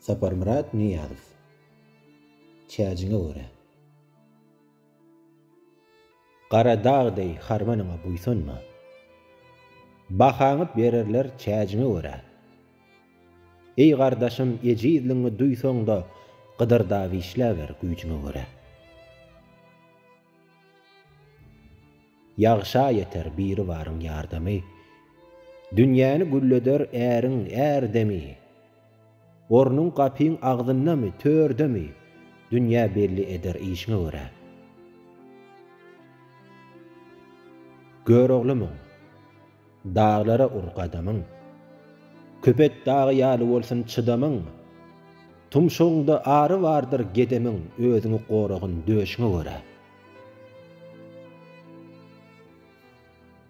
Saparmurat Niyazov. Çäjiňe görä. Gara dağday harmanyňa buýsunma. Bahaňyp bererler çäjiňe görä. Ey gardaşym, ejizliňi duýsaň da gydyrdawy işläber güýjüňe görä. Ýagşa ýeter biri baryň ýardamy. Dünýäni gülleder äriň ärdemi. Ornuň gapyň agdynamy, tördemi? Dünýä belli eder işiňe görä. Gör oglumyň, dağlara urqadamyň. Köpet dağı ýaly bolsun çydamyň. Tumşuňda ary bardyr gedemiň, özüňi goragyn döşüňe görä.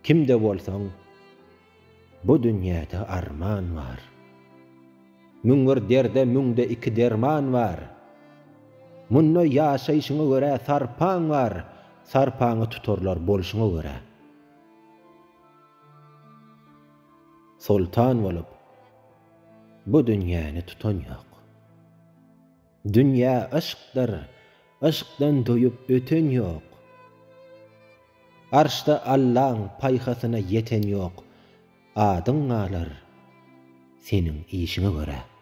Kimde bolsaň, bu dünýäde arman bar. Müňür derde müňde iki derman bar. Munno ýaşaýşyňa görä sarpaň bar, sarpaňy tutarlar bolşyňa görä. Sultan bolup, bu dünýäni tutan ýok. Dünýä aşkdyr, aşkdan doýup öten ýok. Arşda Allahyň paýhasyna ýeten ýok. Adyň alar seniň işiňe görä.